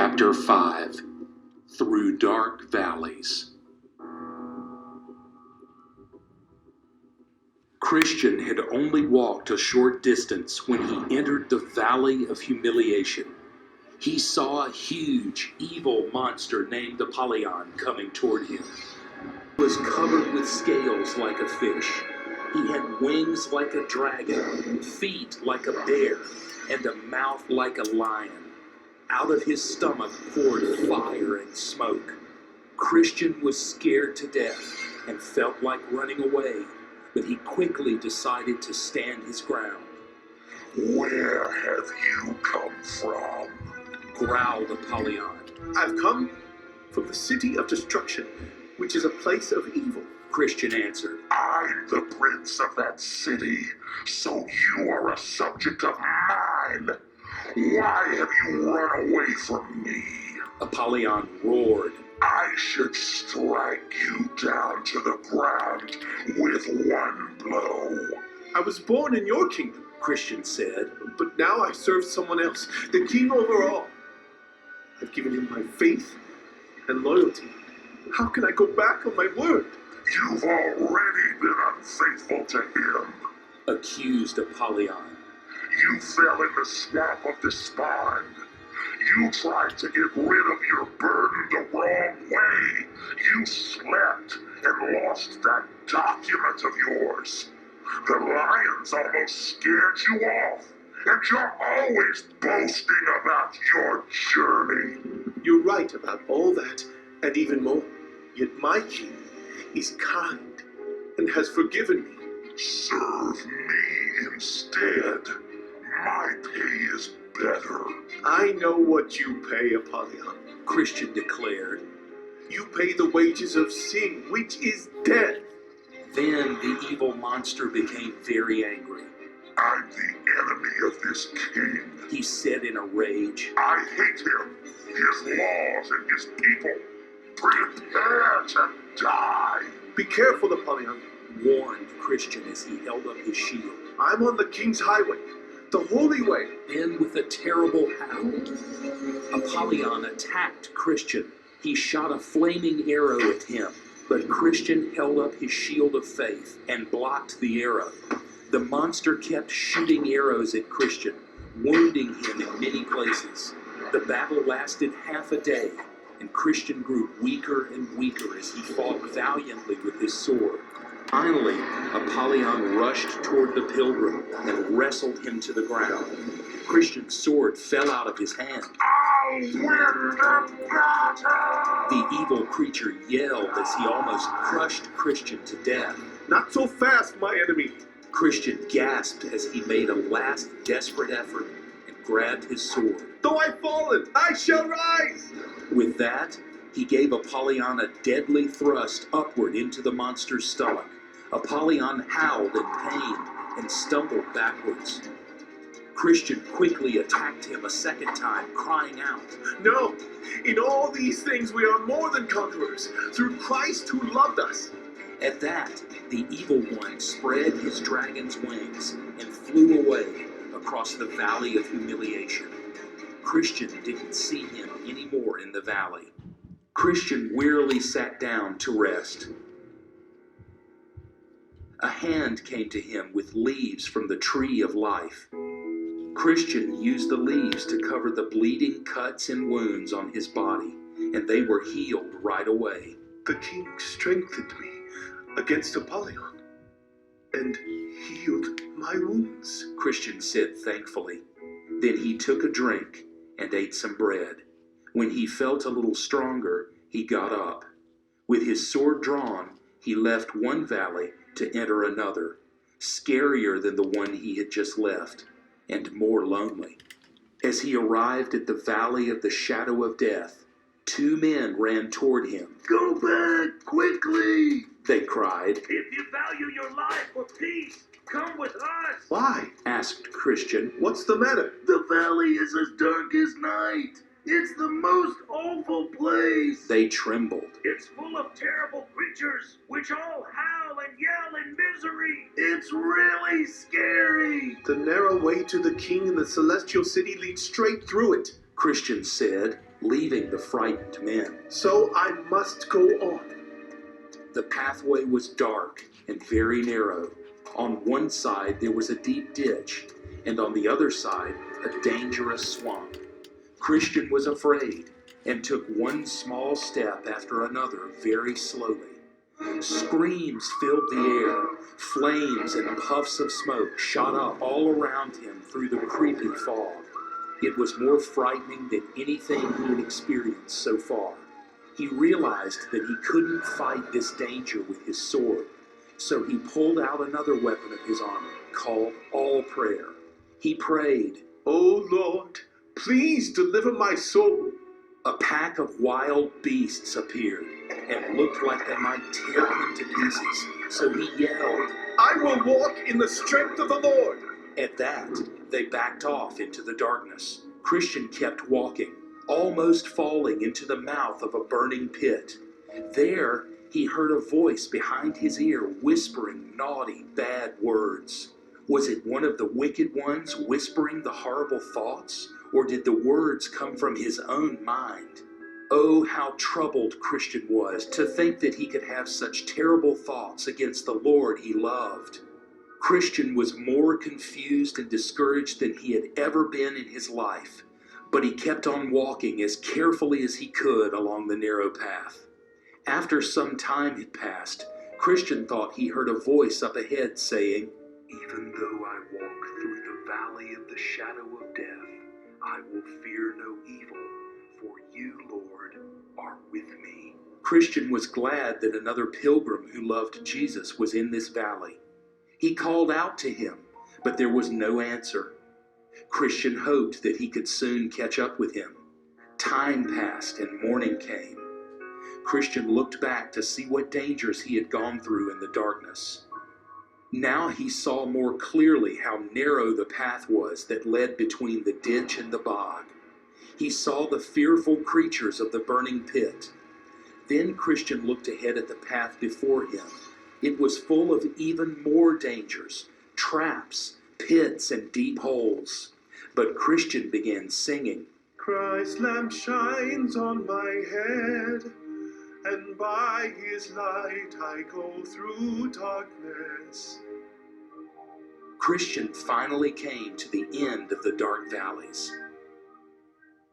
Chapter 5 Through Dark Valleys. Christian had only walked a short distance when he entered the Valley of Humiliation. He saw a huge, evil monster named Apollyon coming toward him. He was covered with scales like a fish. He had wings like a dragon, feet like a bear, and a mouth like a lion. Out of his stomach poured fire and smoke. Christian was scared to death and felt like running away, but he quickly decided to stand his ground. "Where have you come from?" growled Apollyon. "I've come from the city of destruction, which is a place of evil," Christian answered. "I'm the prince of that city, so you are a subject of mine. Why have you run away from me?" Apollyon roared. "I should strike you down to the ground with one blow." "I was born in your kingdom," Christian said. "but now I serve someone else, the king over all. I've given him my faith and loyalty. How can I go back on my word?" "You've already been unfaithful to him," accused Apollyon. "You fell in the swamp of despond. You tried to get rid of your burden the wrong way. You slept and lost that document of yours. The lions almost scared you off, and you're always boasting about your journey." "You're right about all that, and even more. Yet my king is kind and has forgiven me." "Serve me instead. My pay is better." "I know what you pay, Apollyon. Christian declared. You pay the wages of sin, which is death." Then the evil monster became very angry. "I'm the enemy of this king. He said in a rage. I hate him, his laws, and his people. Prepare to die." "Be careful, Apollyon. Warned Christian as he held up his shield. I'm on the king's highway, the holy way." Then with a terrible howl, Apollyon attacked Christian. He shot a flaming arrow at him, but Christian held up his shield of faith and blocked the arrow. The monster kept shooting arrows at Christian, wounding him in many places. The battle lasted half a day, and Christian grew weaker and weaker as he fought valiantly with his sword. Finally, Apollyon rushed toward the Pilgrim and wrestled him to the ground. Christian's sword fell out of his hand. "I'll win the battle!" The evil creature yelled as he almost crushed Christian to death. "Not so fast, my enemy." Christian gasped as he made a last desperate effort and grabbed his sword. "Though I've fallen, I shall rise." With that, he gave Apollyon a deadly thrust upward into the monster's stomach. Apollyon howled in pain and stumbled backwards. Christian quickly attacked him a second time, crying out. "No, in all these things we are more than conquerors, through Christ who loved us." At that, the evil one spread his dragon's wings and flew away across the Valley of Humiliation. Christian didn't see him anymore in the valley. Christian wearily sat down to rest. A hand came to him with leaves from the tree of life. Christian used the leaves to cover the bleeding cuts and wounds on his body, and they were healed right away. "The king strengthened me against Apollyon and healed my wounds," Christian said thankfully. Then he took a drink and ate some bread. When he felt a little stronger, he got up. With his sword drawn, he left one valley to enter another, scarier than the one he had just left, and more lonely. As he arrived at the Valley of the Shadow of Death, two men ran toward him. "Go back, quickly!" they cried. "If you value your life for peace, come with us." "Why? Asked Christian. What's the matter?" "The valley is as dark as night. It's the most awful place. They trembled. It's full of terrible creatures, which all howl and yell in misery. It's really scary." "The narrow way to the king in the celestial city leads straight through it." Christian said, leaving the frightened men. So I must go on. The pathway was dark and very narrow. On one side there was a deep ditch, and on the other side a dangerous swamp. Christian was afraid and took one small step after another very slowly. Screams filled the air. Flames and puffs of smoke shot up all around him through the creepy fog. It was more frightening than anything he had experienced so far. He realized that he couldn't fight this danger with his sword, so he pulled out another weapon of his armor, called all prayer. He prayed, "O Lord, please deliver my soul." A pack of wild beasts appeared and looked like they might tear him to pieces, so he yelled, "I will walk in the strength of the Lord." At that, they backed off into the darkness. Christian kept walking, almost falling into the mouth of a burning pit. There, he heard a voice behind his ear whispering naughty, bad words. Was it one of the wicked ones whispering the horrible thoughts, or did the words come from his own mind? Oh, how troubled Christian was to think that he could have such terrible thoughts against the Lord he loved. Christian was more confused and discouraged than he had ever been in his life, but he kept on walking as carefully as he could along the narrow path. After some time had passed, Christian thought he heard a voice up ahead saying, "Even though I walk through the valley of the shadow of death, I will fear no evil, for you, Lord, are with me." Christian was glad that another pilgrim who loved Jesus was in this valley. He called out to him, but there was no answer. Christian hoped that he could soon catch up with him. Time passed and morning came. Christian looked back to see what dangers he had gone through in the darkness. Now he saw more clearly how narrow the path was that led between the ditch and the bog. He saw the fearful creatures of the burning pit. Then Christian looked ahead at the path before him. It was full of even more dangers, traps, pits, and deep holes. But Christian began singing, "Christ's lamp shines on my head, and by his light I go through darkness." Christian finally came to the end of the dark valleys.